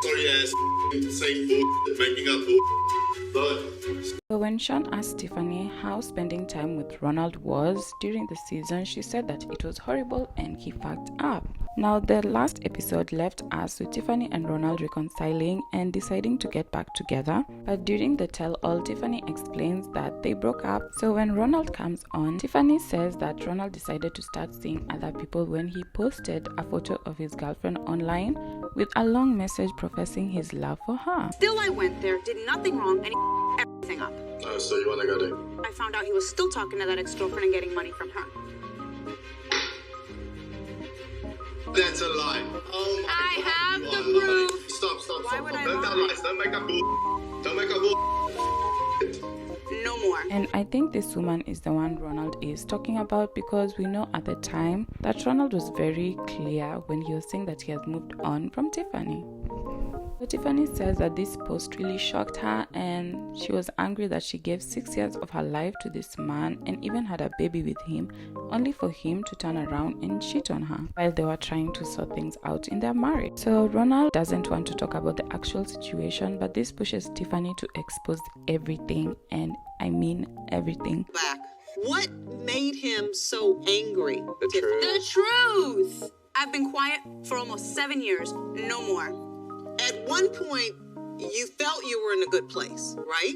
sorry ass saying bullshit, making up bullshit. So when Sean asked Tiffany how spending time with Ronald was during the season, she said that it was horrible and he fucked up. Now the last episode left us with Tiffany and Ronald reconciling and deciding to get back together, but during the tell-all, Tiffany explains that they broke up. So when Ronald comes on, Tiffany says that Ronald decided to start seeing other people when he posted a photo of his girlfriend online with a long message professing his love for her. Still I went there, did nothing wrong, and he everything up. Oh, so you wanna go there? I found out he was still talking to that ex-girlfriend and getting money from her. That's a lie. Oh my I God, have you the are lying. proof. Stop. Why would I Don't tell lie? lies. Don't make up bull. Don't make up bull. No more. And I think this woman is the one Ronald is talking about, because we know at the time that Ronald was very clear when he was saying that he has moved on from Tiffany. So Tiffany says that this post really shocked her and she was angry that she gave 6 years of her life to this man and even had a baby with him, only for him to turn around and cheat on her while they were trying to sort things out in their marriage. So Ronald doesn't want to talk about the actual situation, but this pushes Tiffany to expose everything, and I mean everything. Back. What made him so angry? The truth! I've been quiet for almost 7 years. No more. At one point, you felt you were in a good place, right?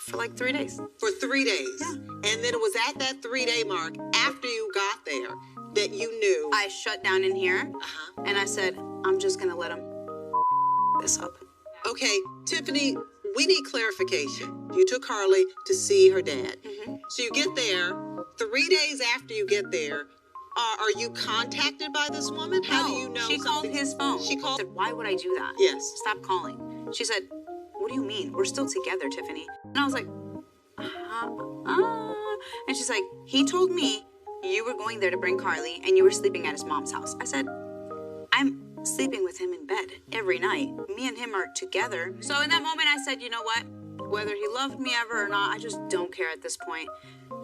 For like 3 days. For 3 days. Yeah. And then it was at that 3-day mark, after you got there, that you knew. I shut down in here, Uh-huh. and I said, I'm just gonna let him this up. Okay, Tiffany, we need clarification. You took Harley to see her dad. Mm-hmm. So you get there, 3 days after you get there, are you contacted by this woman? How do you know? She called something- his phone. She called. I said, why would I do that? Yes. Stop calling. She said, what do you mean? We're still together, Tiffany. And I was like, And she's like, he told me you were going there to bring Carly and you were sleeping at his mom's house. I said, I'm sleeping with him in bed every night. Me and him are together. So in that moment, I said, you know what? Whether he loved me ever or not, I just don't care at this point.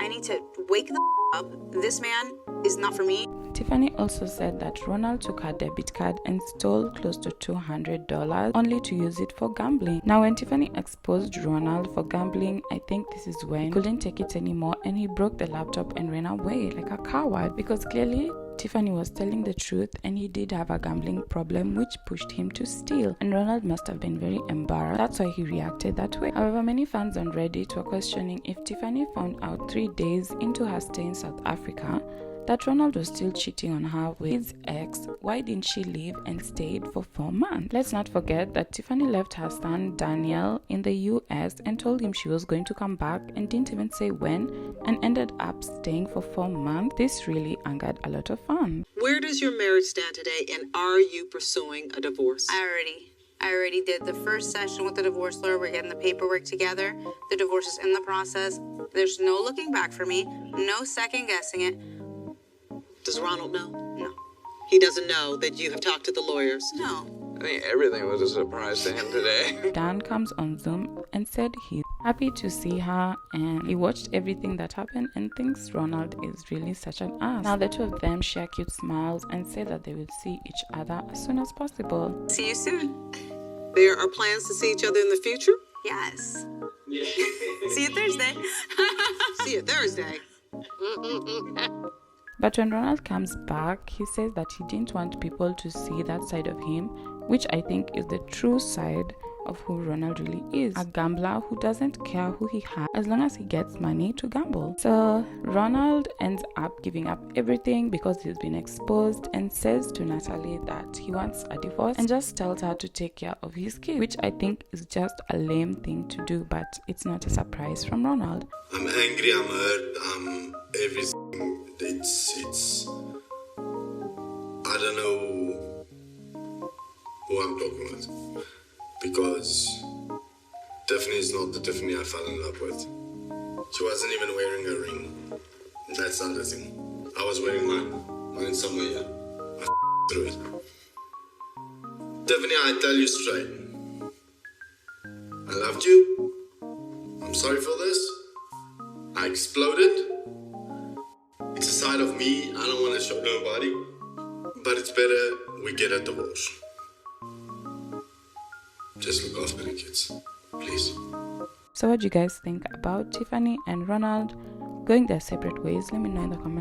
I need to wake the up. This man is not for me. Tiffany also said that Ronald took her debit card and stole close to $200 only to use it for gambling. Now when Tiffany exposed Ronald for gambling, I think this is when he couldn't take it anymore and he broke the laptop and ran away like a coward, because clearly Tiffany was telling the truth and he did have a gambling problem which pushed him to steal, and Ronald must have been very embarrassed. That's why he reacted that way. However, many fans on Reddit were questioning if Tiffany found out 3 days into her stay in South Africa that Ronald was still cheating on her with his ex. Why didn't she leave and stayed for 4 months? Let's not forget that Tiffany left her son Daniel in the US and told him she was going to come back and didn't even say when, and ended up staying for 4 months. This really angered a lot of fans. Where does your marriage stand today, and are you pursuing a divorce? I already did the first session with the divorce lawyer. We're getting the paperwork together. The divorce is in the process. There's no looking back for me. No second guessing it. Does Ronald know? No. He doesn't know that you have talked to the lawyers? No. I think everything was a surprise to him today. Dan comes on Zoom and said he's happy to see her and he watched everything that happened and thinks Ronald is really such an ass. Now the two of them share cute smiles and say that they will see each other as soon as possible. See you soon. There are plans to see each other in the future? Yes. See you Thursday. See you Thursday. But when Ronald comes back, he says that he didn't want people to see that side of him, which I think is the true side of who Ronald really is. A gambler who doesn't care who he has as long as he gets money to gamble. So Ronald ends up giving up everything because he's been exposed and says to Natalie that he wants a divorce and just tells her to take care of his kid, which I think is just a lame thing to do, but it's not a surprise from Ronald. I'm angry, I'm hurt, I'm everything. It's I don't know who I'm talking with, because Tiffany is not the Tiffany I fell in love with. She wasn't even wearing a ring. That's the other thing. I was wearing mine in some way, yeah. I through it. Tiffany, I tell you straight, I loved you. I'm sorry for this. I exploded. It's a side of me I don't want to show nobody, but it's better we get a divorce. just look after the kids, please. So what do you guys think about Tiffany and Ronald going their separate ways? Let me know in the comments.